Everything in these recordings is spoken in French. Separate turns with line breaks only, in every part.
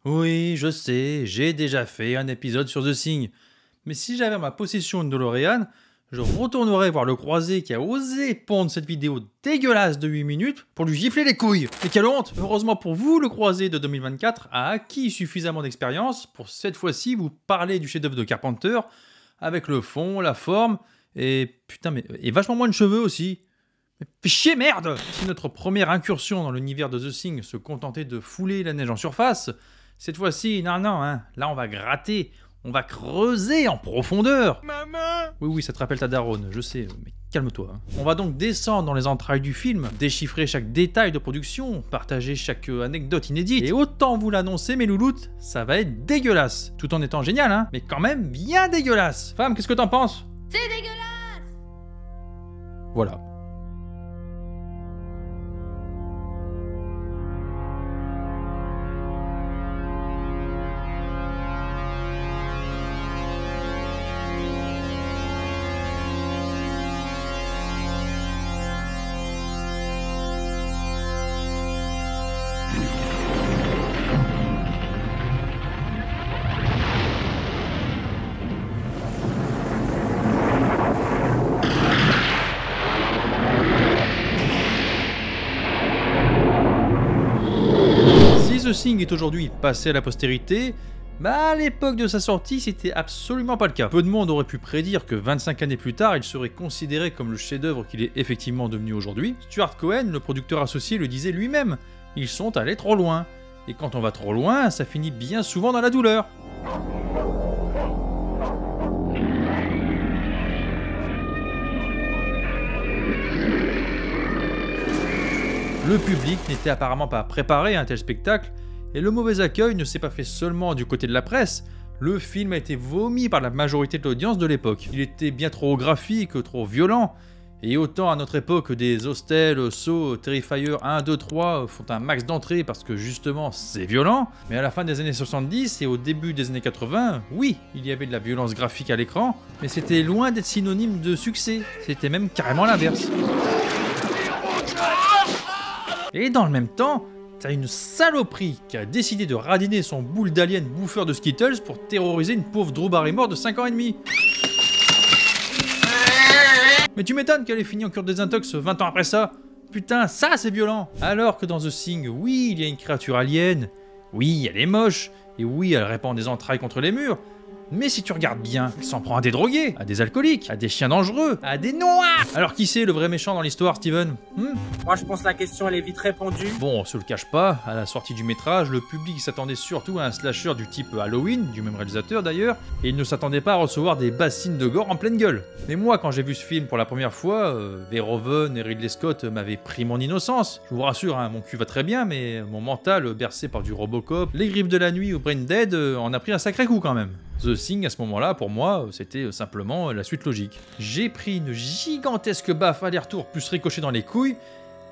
Oui, je sais, j'ai déjà fait un épisode sur The Thing. Mais si j'avais en ma possession une DeLorean, je retournerais voir le croisé qui a osé pondre cette vidéo dégueulasse de 8 minutes pour lui gifler les couilles. Et quelle honte! Heureusement pour vous, le croisé de 2024 a acquis suffisamment d'expérience pour cette fois-ci vous parler du chef-d'œuvre de Carpenter avec le fond, la forme et putain mais et vachement moins de cheveux aussi. Mais fais chier, merde! Si notre première incursion dans l'univers de The Thing se contentait de fouler la neige en surface, cette fois-ci, non, hein, là on va gratter, on va creuser en profondeur.
Maman!
Oui, ça te rappelle ta daronne, je sais, mais calme-toi. Hein. On va donc descendre dans les entrailles du film, déchiffrer chaque détail de production, partager chaque anecdote inédite, et autant vous l'annoncer mes louloutes, ça va être dégueulasse. Tout en étant génial, hein, mais quand même bien dégueulasse. Femme, qu'est-ce que t'en penses?
C'est dégueulasse!
Voilà. The Thing est aujourd'hui passé à la postérité, à l'époque de sa sortie, c'était absolument pas le cas. Peu de monde aurait pu prédire que 25 années plus tard, il serait considéré comme le chef-d'œuvre qu'il est effectivement devenu aujourd'hui. Stuart Cohen, le producteur associé, le disait lui-même, ils sont allés trop loin. Et quand on va trop loin, ça finit bien souvent dans la douleur. Le public n'était apparemment pas préparé à un tel spectacle, et le mauvais accueil ne s'est pas fait seulement du côté de la presse, le film a été vomi par la majorité de l'audience de l'époque. Il était bien trop graphique, trop violent, et autant à notre époque des Hostel, Saw, Terrifier 1, 2, 3 font un max d'entrée parce que justement c'est violent, mais à la fin des années 70 et au début des années 80, oui, il y avait de la violence graphique à l'écran, mais c'était loin d'être synonyme de succès, c'était même carrément l'inverse. Et dans le même temps, t'as une saloperie qui a décidé de radiner son boule d'alien bouffeur de Skittles pour terroriser une pauvre Drew Barrymore de 5 ans et demi. Mais tu m'étonnes qu'elle ait fini en cure de désintox 20 ans après ça. Putain, ça c'est violent. Alors que dans The Thing, oui, il y a une créature alien, oui, elle est moche, et oui, elle répand des entrailles contre les murs, mais si tu regardes bien, elle s'en prend à des drogués, à des alcooliques, à des chiens dangereux, à des noirs. Alors qui c'est le vrai méchant dans l'histoire, Steven?
Moi je pense que la question elle est vite répondue.
Bon, on se le cache pas, à la sortie du métrage, le public s'attendait surtout à un slasher du type Halloween, du même réalisateur d'ailleurs, et il ne s'attendait pas à recevoir des bassines de gore en pleine gueule. Mais moi, quand j'ai vu ce film pour la première fois, Verhoeven et Ridley Scott m'avaient pris mon innocence. Je vous rassure, hein, mon cul va très bien, mais mon mental, bercé par du Robocop, Les Griffes de la Nuit ou Brain Dead, en a pris un sacré coup quand même. The Thing, à ce moment-là, pour moi, c'était simplement la suite logique. J'ai pris une gigantesque baffe aller-retour plus ricochet dans les couilles,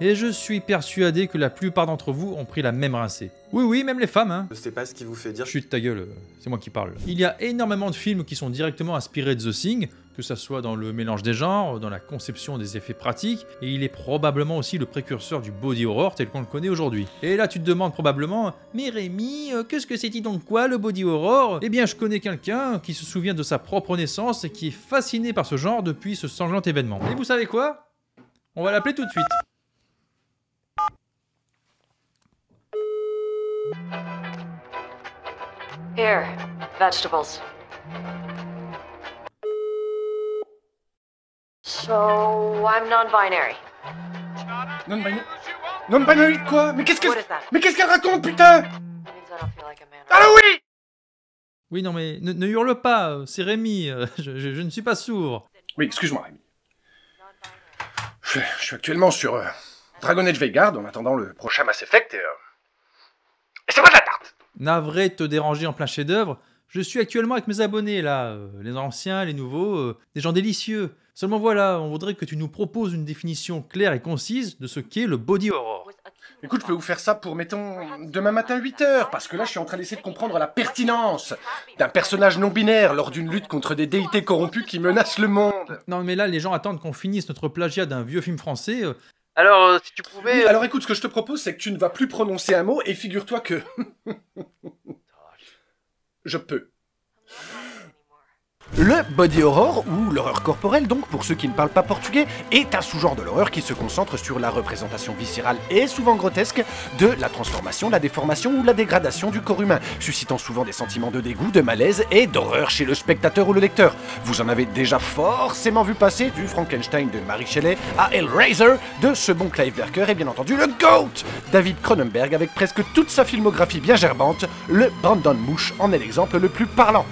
et je suis persuadé que la plupart d'entre vous ont pris la même rincée. Oui, même les femmes, hein.
Je sais pas ce qui vous fait dire.
Chut, ta gueule, c'est moi qui parle. Il y a énormément de films qui sont directement inspirés de The Thing, que ça soit dans le mélange des genres, dans la conception des effets pratiques, et il est probablement aussi le précurseur du body horror tel qu'on le connaît aujourd'hui. Et là tu te demandes probablement, mais Rémi, qu'est-ce que c'est-il donc quoi le body horror? Eh bien je connais quelqu'un qui se souvient de sa propre naissance et qui est fasciné par ce genre depuis ce sanglant événement. Et vous savez quoi? On va l'appeler tout de suite.
Here, vegetables. So, I'm non-binary.
Non-binary quoi? Mais qu'est-ce
What is that?
Mais qu'est-ce qu'elle raconte, putain?
That means I don't feel like a man.
Allô, oui!
Oui non mais ne hurle pas, c'est Rémi, je ne suis pas sourd.
Oui, excuse-moi, Rémi. Je suis actuellement sur Dragon Age Vanguard en attendant le prochain Mass Effect et c'est pas de la tarte!
Navré de te déranger en plein chef-d'œuvre, je suis actuellement avec mes abonnés là, les anciens, les nouveaux, des gens délicieux. Seulement voilà, on voudrait que tu nous proposes une définition claire et concise de ce qu'est le body horror.
Écoute, je peux vous faire ça pour, mettons, demain matin 8h, parce que là, je suis en train d'essayer de comprendre la pertinence d'un personnage non-binaire lors d'une lutte contre des déités corrompues qui menacent le monde.
Non mais là, les gens attendent qu'on finisse notre plagiat d'un vieux film français.
Alors, si tu pouvais...
Oui, alors écoute, ce que je te propose, c'est que tu ne vas plus prononcer un mot, et figure-toi que... Je peux. Le body horror, ou l'horreur corporelle donc pour ceux qui ne parlent pas portugais, est un sous-genre de l'horreur qui se concentre sur la représentation viscérale et souvent grotesque de la transformation, la déformation ou la dégradation du corps humain, suscitant souvent des sentiments de dégoût, de malaise et d'horreur chez le spectateur ou le lecteur. Vous en avez déjà forcément vu passer du Frankenstein de Mary Shelley à Hellraiser de ce bon Clive Barker et bien entendu le GOAT David Cronenberg avec presque toute sa filmographie bien gerbante, le Brandon Mouche en est l'exemple le plus parlant.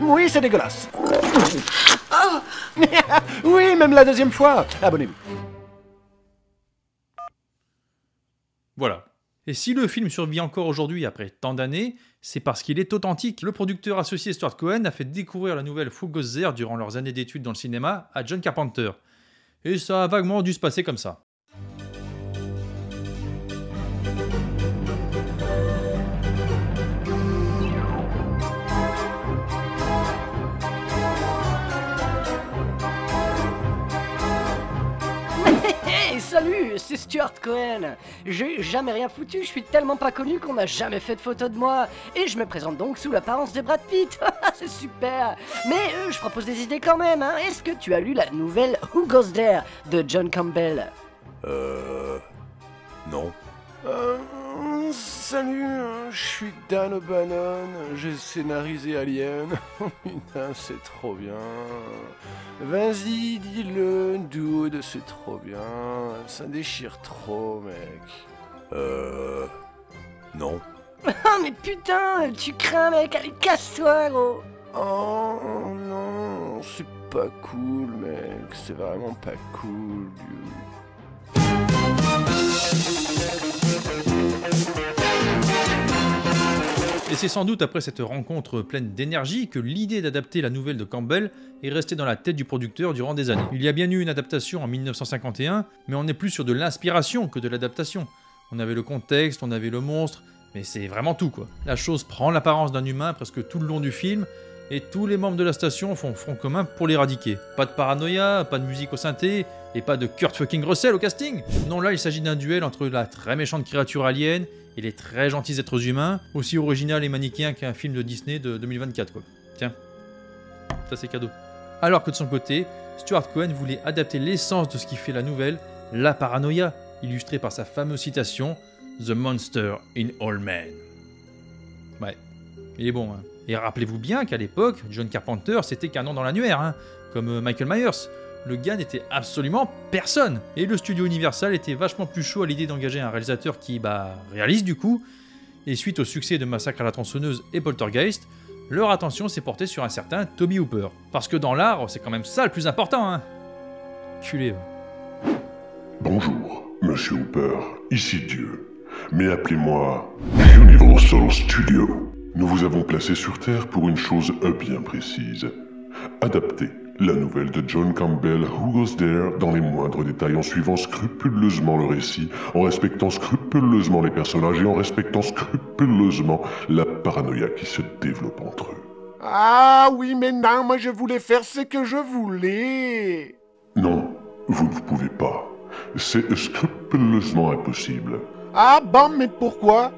Oui, c'est dégueulasse. Oui, même la deuxième fois. Abonnez-vous.
Voilà. Et si le film survit encore aujourd'hui après tant d'années, c'est parce qu'il est authentique. Le producteur associé Stuart Cohen a fait découvrir la nouvelle Who Goes There durant leurs années d'études dans le cinéma à John Carpenter. Et ça a vaguement dû se passer comme ça.
Salut, c'est Stuart Cohen. J'ai jamais rien foutu, je suis tellement pas connu qu'on n'a jamais fait de photo de moi. Et je me présente donc sous l'apparence de Brad Pitt. C'est super. Mais je propose des idées quand même, hein. Est-ce que tu as lu la nouvelle Who Goes There de John Campbell?
Non. Salut, je suis Dan O'Bannon, j'ai scénarisé Alien. Putain, c'est trop bien. Vas-y, dis-le, dude, c'est trop bien. Ça déchire trop, mec. Non.
Oh mais putain, tu crains mec, allez casse-toi gros.
Oh non, c'est pas cool, mec, c'est vraiment pas cool, dude.
Et c'est sans doute après cette rencontre pleine d'énergie que l'idée d'adapter la nouvelle de Campbell est restée dans la tête du producteur durant des années. Il y a bien eu une adaptation en 1951, mais on est plus sur de l'inspiration que de l'adaptation. On avait le contexte, on avait le monstre, mais c'est vraiment tout quoi. La chose prend l'apparence d'un humain presque tout le long du film, et tous les membres de la station font front commun pour l'éradiquer. Pas de paranoïa, pas de musique au synthé, et pas de Kurt fucking Russell au casting. Non, là il s'agit d'un duel entre la très méchante créature alien et les très gentils êtres humains, aussi original et manichéen qu'un film de Disney de 2024 quoi. Tiens, ça c'est cadeau. Alors que de son côté, Stuart Cohen voulait adapter l'essence de ce qui fait la nouvelle, la paranoïa, illustrée par sa fameuse citation « The Monster in All Men ». Ouais, il est bon, hein. Et rappelez-vous bien qu'à l'époque, John Carpenter c'était qu'un nom dans l'annuaire, hein, comme Michael Myers. Le gars n'était absolument personne. Et le studio Universal était vachement plus chaud à l'idée d'engager un réalisateur qui, réalise du coup. Et suite au succès de Massacre à la tronçonneuse et Poltergeist, leur attention s'est portée sur un certain Toby Hooper. Parce que dans l'art, c'est quand même ça le plus important, hein. Culé.
Bonjour, Monsieur Hooper, ici Dieu. Mais appelez-moi Universal Studio. Nous vous avons placé sur Terre pour une chose bien précise. Adapter la nouvelle de John Campbell, Who Goes There, dans les moindres détails, en suivant scrupuleusement le récit, en respectant scrupuleusement les personnages et en respectant scrupuleusement la paranoïa qui se développe entre eux.
Ah oui, mais non, moi je voulais faire ce que je voulais.
Non, vous ne pouvez pas. C'est scrupuleusement impossible.
Ah bon, mais pourquoi?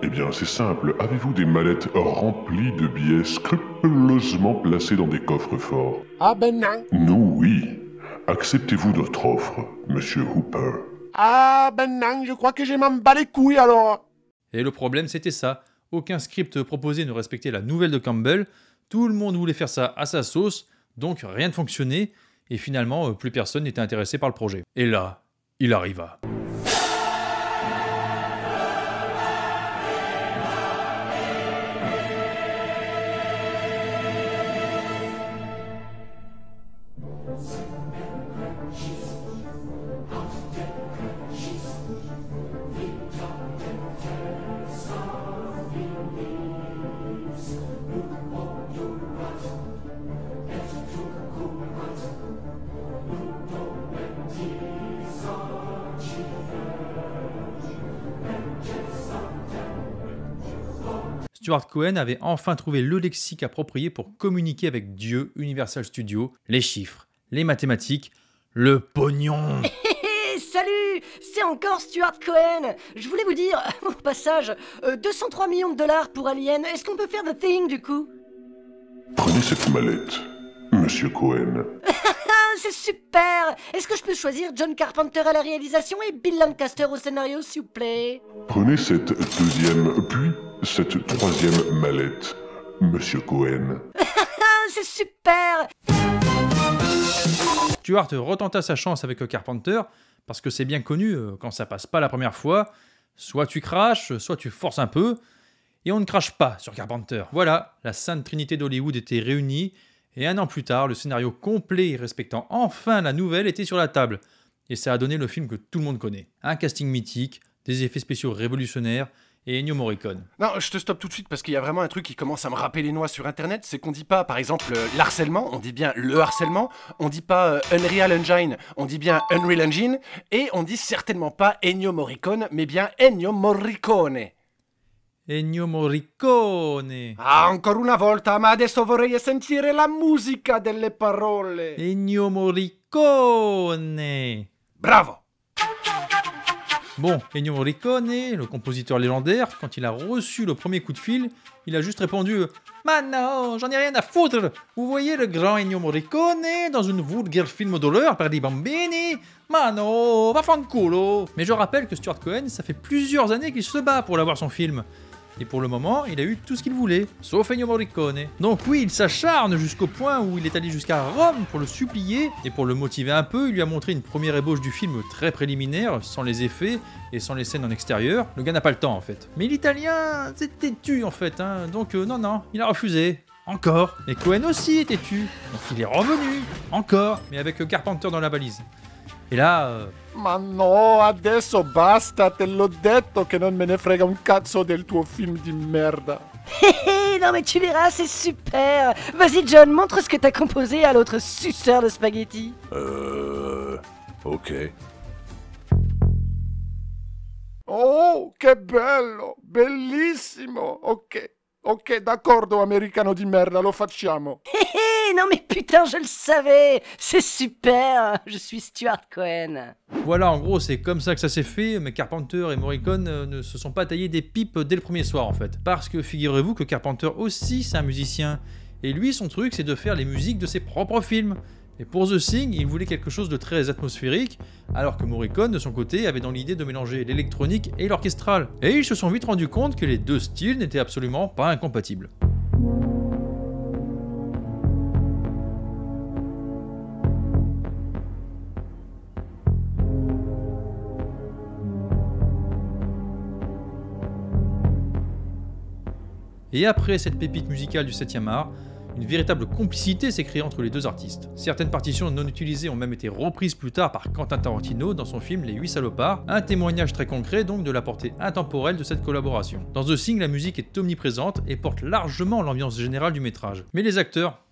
Eh bien, c'est simple. Avez-vous des mallettes remplies de billets scrupuleusement placés dans des coffres forts?
Ah ben non.
Nous, oui. Acceptez-vous notre offre, Monsieur Hooper?
Ah ben non, je crois que je m'en bats les couilles alors.
Et le problème c'était ça. Aucun script proposé ne respectait la nouvelle de Campbell. Tout le monde voulait faire ça à sa sauce, donc rien ne fonctionnait. Et finalement, plus personne n'était intéressé par le projet. Et là, il arriva. Stuart Cohen avait enfin trouvé le lexique approprié pour communiquer avec Dieu, Universal Studios, les chiffres, les mathématiques, le pognon.
Ça salut! C'est encore Stuart Cohen! Je voulais vous dire, au passage, 203 millions de dollars pour Alien, est-ce qu'on peut faire The Thing du coup?
Prenez cette mallette, Monsieur Cohen.
Ah, c'est super! Est-ce que je peux choisir John Carpenter à la réalisation et Bill Lancaster au scénario, s'il vous plaît?
Prenez cette deuxième, puis cette troisième mallette, Monsieur Cohen.
Ah, c'est super!
Stuart retenta sa chance avec Carpenter, parce que c'est bien connu, quand ça passe pas la première fois, soit tu craches, soit tu forces un peu, et on ne crache pas sur Carpenter. Voilà, la sainte trinité d'Hollywood était réunie, et un an plus tard, le scénario complet respectant enfin la nouvelle était sur la table, et ça a donné le film que tout le monde connaît. Un casting mythique, des effets spéciaux révolutionnaires, et Ennio Morricone.
Non, je te stoppe tout de suite parce qu'il y a vraiment un truc qui commence à me râper les noix sur internet, c'est qu'on dit pas, par exemple, l'harcèlement, on dit bien le harcèlement, on dit pas Unreal Engine, on dit bien Unreal Engine, et on dit certainement pas Ennio Morricone, mais bien Ennio Morricone.
Ennio Morricone.
Ah, ancora una volta, ma adesso vorrei sentire la musica delle parole.
Ennio Morricone.
Bravo!
Bon, Ennio Morricone, le compositeur légendaire, quand il a reçu le premier coup de fil, il a juste répondu « Mais non, j'en ai rien à foutre. Vous voyez le grand Ennio Morricone dans une vulgaire film d'horreur per i bambini? Ma no, vaffanculo !» Mais je rappelle que Stuart Cohen, ça fait plusieurs années qu'il se bat pour l'avoir son film. Et pour le moment, il a eu tout ce qu'il voulait, sauf Ennio Morricone. Donc oui, il s'acharne jusqu'au point où il est allé jusqu'à Rome pour le supplier, et pour le motiver un peu, il lui a montré une première ébauche du film très préliminaire, sans les effets et sans les scènes en extérieur. Le gars n'a pas le temps en fait. Mais l'italien, c'est têtu en fait, hein. Donc non, il a refusé. Encore. Et Cohen aussi est têtu. Donc il est revenu. Encore. Mais avec Carpenter dans la valise. Et là...
Ma no, adesso basta, te l'ho detto che non me ne frega un cazzo del tuo film di merda.
Hé, non mais tu verras, c'est super! Vas-y John, montre ce que t'as composé à l'autre suceur de spaghetti.
Ok.
Oh, che bello, bellissimo. Ok, d'accordo, americano di merda, lo facciamo.
Hé, non mais putain, je le savais! C'est super! Je suis Stuart Cohen.
Voilà, en gros, c'est comme ça que ça s'est fait, mais Carpenter et Morricone ne se sont pas taillés des pipes dès le premier soir, en fait. Parce que figurez-vous que Carpenter aussi, c'est un musicien. Et lui, son truc, c'est de faire les musiques de ses propres films. Et pour The Thing, il voulait quelque chose de très atmosphérique, alors que Morricone, de son côté, avait dans l'idée de mélanger l'électronique et l'orchestral. Et ils se sont vite rendus compte que les deux styles n'étaient absolument pas incompatibles. Et après cette pépite musicale du 7e art, une véritable complicité s'est créée entre les deux artistes. Certaines partitions non utilisées ont même été reprises plus tard par Quentin Tarantino dans son film Les 8 salopards, un témoignage très concret donc de la portée intemporelle de cette collaboration. Dans The Thing, la musique est omniprésente et porte largement l'ambiance générale du métrage. Mais les acteurs,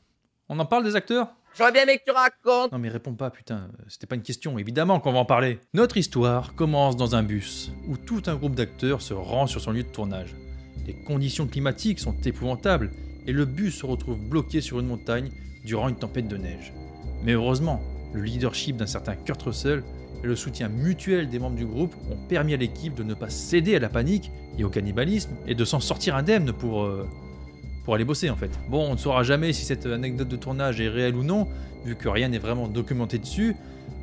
on en parle des acteurs ?
J'aurais bien aimé que tu racontes.
Non mais réponds pas putain, c'était pas une question, évidemment qu'on va en parler. Notre histoire commence dans un bus, où tout un groupe d'acteurs se rend sur son lieu de tournage. Les conditions climatiques sont épouvantables, et le bus se retrouve bloqué sur une montagne durant une tempête de neige. Mais heureusement, le leadership d'un certain Kurt Russell et le soutien mutuel des membres du groupe ont permis à l'équipe de ne pas céder à la panique et au cannibalisme, et de s'en sortir indemne pour aller bosser en fait. Bon, on ne saura jamais si cette anecdote de tournage est réelle ou non, vu que rien n'est vraiment documenté dessus.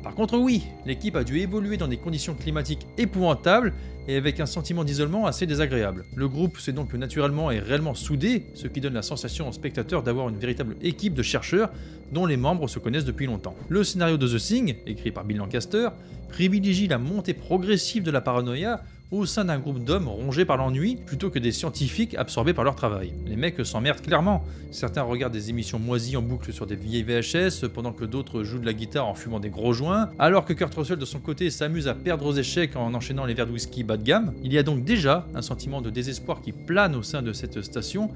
Par contre oui, l'équipe a dû évoluer dans des conditions climatiques épouvantables et avec un sentiment d'isolement assez désagréable. Le groupe s'est donc naturellement et réellement soudé, ce qui donne la sensation aux spectateurs d'avoir une véritable équipe de chercheurs dont les membres se connaissent depuis longtemps. Le scénario de The Thing, écrit par Bill Lancaster, privilégie la montée progressive de la paranoïa au sein d'un groupe d'hommes rongés par l'ennui plutôt que des scientifiques absorbés par leur travail. Les mecs s'emmerdent clairement. Certains regardent des émissions moisies en boucle sur des vieilles VHS pendant que d'autres jouent de la guitare en fumant des gros joints, alors que Kurt Russell de son côté s'amuse à perdre aux échecs en enchaînant les verres de whisky bas de gamme. Il y a donc déjà un sentiment de désespoir qui plane au sein de cette station,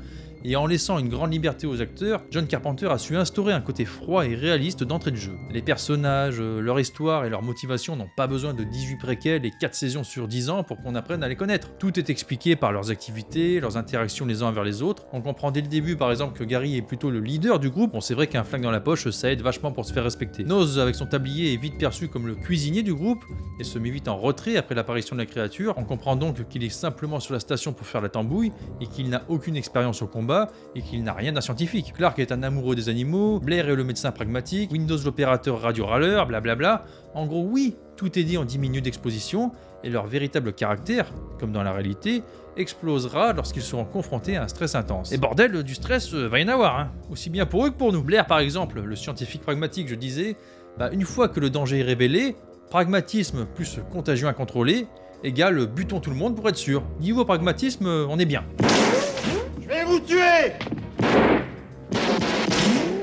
Et en laissant une grande liberté aux acteurs, John Carpenter a su instaurer un côté froid et réaliste d'entrée de jeu. Les personnages, leur histoire et leur motivation n'ont pas besoin de 18 préquels et 4 saisons sur 10 ans pour qu'on apprenne à les connaître. Tout est expliqué par leurs activités, leurs interactions les uns envers les autres. On comprend dès le début par exemple que Gary est plutôt le leader du groupe. Bon, c'est vrai qu'un flingue dans la poche, ça aide vachement pour se faire respecter. Noz, avec son tablier, est vite perçu comme le cuisinier du groupe et se met vite en retrait après l'apparition de la créature. On comprend donc qu'il est simplement sur la station pour faire la tambouille et qu'il n'a aucune expérience au combat et qu'il n'a rien d'un scientifique. Clark est un amoureux des animaux, Blair est le médecin pragmatique, Windows l'opérateur radio-râleur, blablabla. En gros, oui, tout est dit en 10 minutes d'exposition et leur véritable caractère, comme dans la réalité, explosera lorsqu'ils seront confrontés à un stress intense. Et bordel, du stress, va y en avoir, hein. Aussi bien pour eux que pour nous. Blair, par exemple, le scientifique pragmatique, je disais, une fois que le danger est révélé, pragmatisme plus contagion incontrôlée égale butons tout le monde pour être sûr. Niveau pragmatisme, on est bien.
Je vais vous tuer!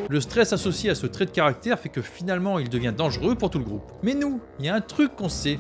Le stress associé à ce trait de caractère fait que finalement il devient dangereux pour tout le groupe. Mais nous, il y a un truc qu'on sait.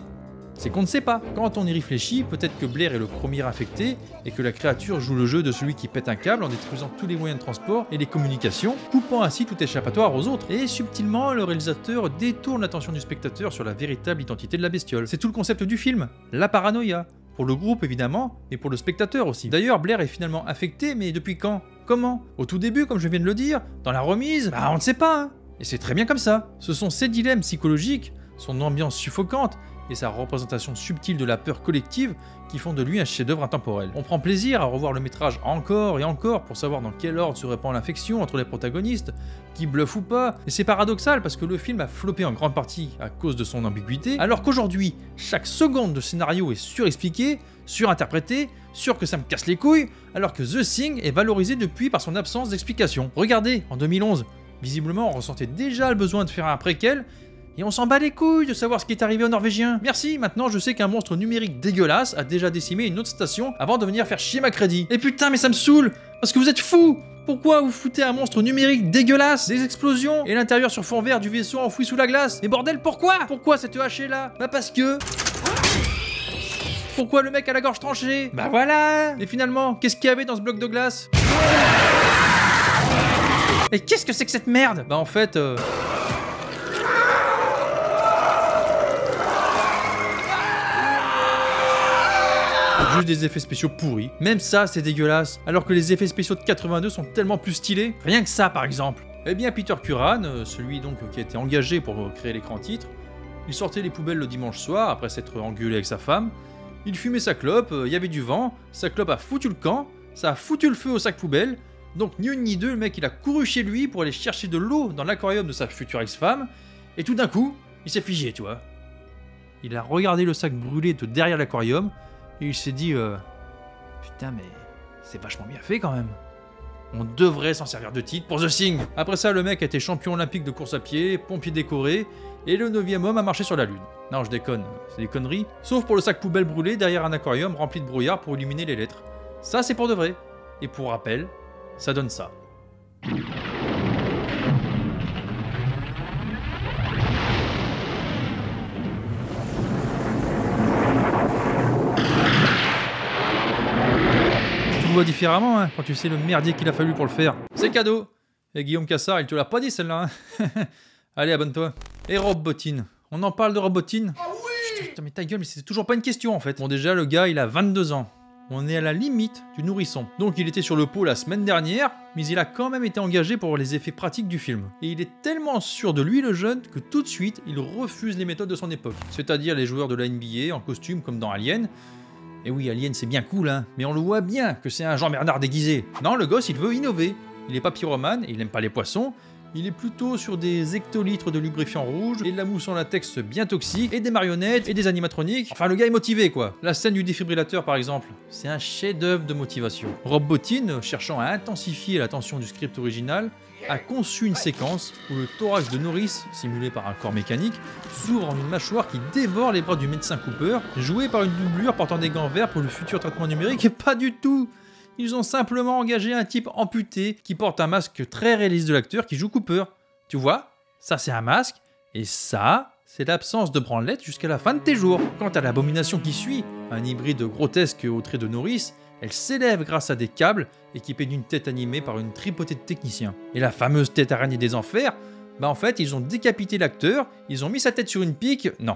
C'est qu'on ne sait pas. Quand on y réfléchit, peut-être que Blair est le premier infecté et que la créature joue le jeu de celui qui pète un câble en détruisant tous les moyens de transport et les communications, coupant ainsi tout échappatoire aux autres. Et subtilement, le réalisateur détourne l'attention du spectateur sur la véritable identité de la bestiole. C'est tout le concept du film, la paranoïa. Pour le groupe évidemment, mais pour le spectateur aussi. D'ailleurs, Blair est finalement affecté, mais depuis quand? Comment? Au tout début, comme je viens de le dire, dans la remise, on ne sait pas, hein. Et c'est très bien comme ça. Ce sont ces dilemmes psychologiques, son ambiance suffocante, et sa représentation subtile de la peur collective qui font de lui un chef-d'œuvre intemporel. On prend plaisir à revoir le métrage encore et encore pour savoir dans quel ordre se répand l'infection entre les protagonistes, qui bluffe ou pas, et c'est paradoxal parce que le film a floppé en grande partie à cause de son ambiguïté, alors qu'aujourd'hui, chaque seconde de scénario est surexpliqué, surinterprété, sûr que ça me casse les couilles, alors que The Thing est valorisé depuis par son absence d'explication. Regardez, en 2011, visiblement on ressentait déjà le besoin de faire un préquel, et on s'en bat les couilles de savoir ce qui est arrivé aux Norvégiens. Merci, maintenant je sais qu'un monstre numérique dégueulasse a déjà décimé une autre station avant de venir faire chier ma crédit. Et putain, mais ça me saoule, parce que vous êtes fous. Pourquoi vous foutez un monstre numérique dégueulasse, des explosions, et l'intérieur sur fond vert du vaisseau enfoui sous la glace? Mais bordel, pourquoi? Pourquoi cette hache est là? Parce que... Pourquoi le mec a la gorge tranchée? Voilà. Et finalement, qu'est-ce qu'il y avait dans ce bloc de glace? Et qu'est-ce que c'est que cette merde? En fait... Juste des effets spéciaux pourris. Même ça, c'est dégueulasse. Alors que les effets spéciaux de 82 sont tellement plus stylés. Rien que ça, par exemple. Eh bien, Peter Curran, celui donc qui a été engagé pour créer l'écran titre, il sortait les poubelles le dimanche soir après s'être engueulé avec sa femme. Il fumait sa clope, il y avait du vent, sa clope a foutu le camp, ça a foutu le feu au sac poubelle. Donc ni une ni deux, le mec il a couru chez lui pour aller chercher de l'eau dans l'aquarium de sa future ex-femme. Et tout d'un coup, il s'est figé, tu vois. Il a regardé le sac brûlé de derrière l'aquarium. Et il s'est dit, putain mais c'est vachement bien fait quand même. On devrait s'en servir de titre pour The Thing. Après ça, le mec a été champion olympique de course à pied, pompier décoré, et le 9e homme a marché sur la lune. Non, je déconne, c'est des conneries. Sauf pour le sac poubelle brûlé derrière un aquarium rempli de brouillard pour illuminer les lettres. Ça c'est pour de vrai. Et pour rappel, ça donne ça. Tu le vois différemment quand tu sais le merdier qu'il a fallu pour le faire. C'est cadeau. Et Guillaume Cassard, il te l'a pas dit celle-là. Allez, abonne-toi. Et Robotine. On en parle de Robotine? Ah oui! Putain, mais ta gueule, mais c'est toujours pas une question en fait. Bon, déjà, le gars, il a 22 ans. On est à la limite du nourrisson. Donc il était sur le pot la semaine dernière, mais il a quand même été engagé pour les effets pratiques du film. Et il est tellement sûr de lui, le jeune, que tout de suite, il refuse les méthodes de son époque. C'est-à-dire les joueurs de la NBA en costume comme dans Alien. Et oui, Alien c'est bien cool, mais on le voit bien que c'est un Jean-Bernard déguisé. Non, le gosse il veut innover. Il est pas pyromane, et il n'aime pas les poissons. Il est plutôt sur des hectolitres de lubrifiant rouge, et de la mousse en latex bien toxique, et des marionnettes, et des animatroniques. Enfin, le gars est motivé, quoi. La scène du défibrillateur, par exemple, c'est un chef-d'œuvre de motivation. Rob Bottin, cherchant à intensifier la tension du script original, a conçu une séquence où le thorax de Norris, simulé par un corps mécanique, s'ouvre en une mâchoire qui dévore les bras du médecin Cooper, joué par une doublure portant des gants verts pour le futur traitement numérique, et pas du tout. Ils ont simplement engagé un type amputé qui porte un masque très réaliste de l'acteur qui joue Cooper. Tu vois, ça c'est un masque, et ça, c'est l'absence de branlette jusqu'à la fin de tes jours. Quant à l'abomination qui suit, un hybride grotesque au trait de Norris, Elle s'élève grâce à des câbles équipés d'une tête animée par une tripotée de techniciens. Et la fameuse tête araignée des enfers, en fait, ils ont décapité l'acteur, ils ont mis sa tête sur une pique. Non.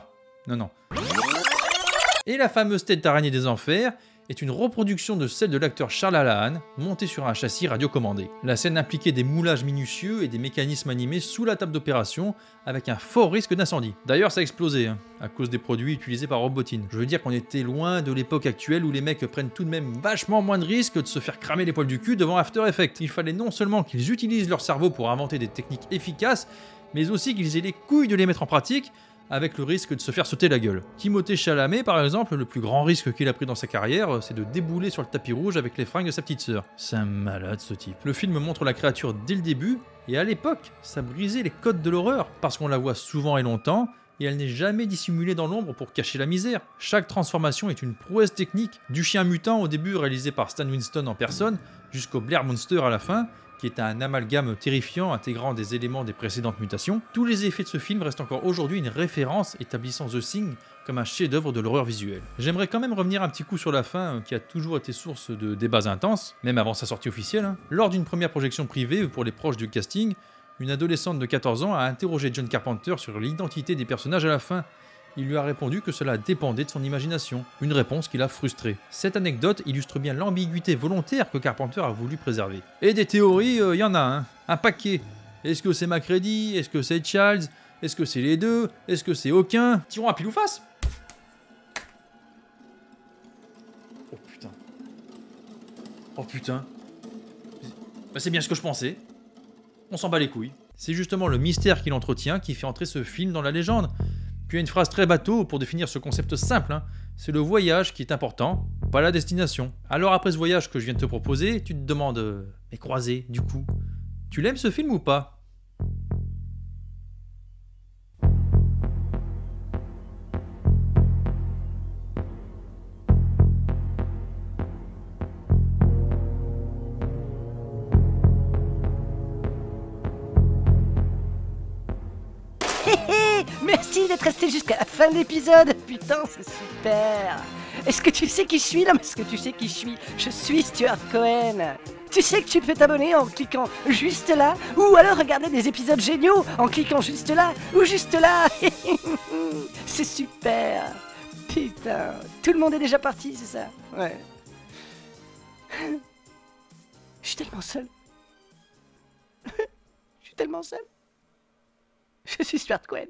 Et la fameuse tête araignée des enfers est une reproduction de celle de l'acteur Charles Allahan, montée sur un châssis radiocommandé. La scène impliquait des moulages minutieux et des mécanismes animés sous la table d'opération, avec un fort risque d'incendie. D'ailleurs, ça a explosé, à cause des produits utilisés par Robotine. Je veux dire qu'on était loin de l'époque actuelle où les mecs prennent tout de même vachement moins de risques de se faire cramer les poils du cul devant After Effects. Il fallait non seulement qu'ils utilisent leur cerveau pour inventer des techniques efficaces, mais aussi qu'ils aient les couilles de les mettre en pratique, avec le risque de se faire sauter la gueule. Timothée Chalamet, par exemple, le plus grand risque qu'il a pris dans sa carrière, c'est de débouler sur le tapis rouge avec les fringues de sa petite sœur. C'est un malade, ce type. Le film montre la créature dès le début, et à l'époque, ça brisait les codes de l'horreur, parce qu'on la voit souvent et longtemps, et elle n'est jamais dissimulée dans l'ombre pour cacher la misère. Chaque transformation est une prouesse technique, du chien mutant au début réalisé par Stan Winston en personne, jusqu'au Blair Monster à la fin, qui est un amalgame terrifiant intégrant des éléments des précédentes mutations. Tous les effets de ce film restent encore aujourd'hui une référence établissant The Thing comme un chef-d'œuvre de l'horreur visuelle. J'aimerais quand même revenir un petit coup sur la fin qui a toujours été source de débats intenses, même avant sa sortie officielle. Lors d'une première projection privée pour les proches du casting, une adolescente de 14 ans a interrogé John Carpenter sur l'identité des personnages à la fin. Il lui a répondu que cela dépendait de son imagination, une réponse qui l'a frustré. Cette anecdote illustre bien l'ambiguïté volontaire que Carpenter a voulu préserver. Et des théories, y en a, un paquet. Est-ce que c'est MacReady? Est-ce que c'est Childs? Est-ce que c'est les deux? Est-ce que c'est aucun? Tirons à pile ou face. Oh putain. C'est bien ce que je pensais. On s'en bat les couilles. C'est justement le mystère qu'il entretient qui fait entrer ce film dans la légende. Puis il y a une phrase très bateau pour définir ce concept simple, c'est le voyage qui est important, pas la destination. Alors après ce voyage que je viens de te proposer, tu te demandes, mais Croisé, du coup, tu l'aimes ce film ou pas ?
Merci d'être resté jusqu'à la fin de l'épisode. Putain, c'est super. Est-ce que tu sais qui je suis? Non, mais est-ce que tu sais qui je suis? Je suis Stuart Cohen. Tu sais que tu peux t'abonner en cliquant juste là, ou alors regarder des épisodes géniaux en cliquant juste là, ou juste là. C'est super. Putain, tout le monde est déjà parti, c'est ça? Ouais. Je suis tellement seul. Je suis tellement seul. Je suis Stuart Cohen.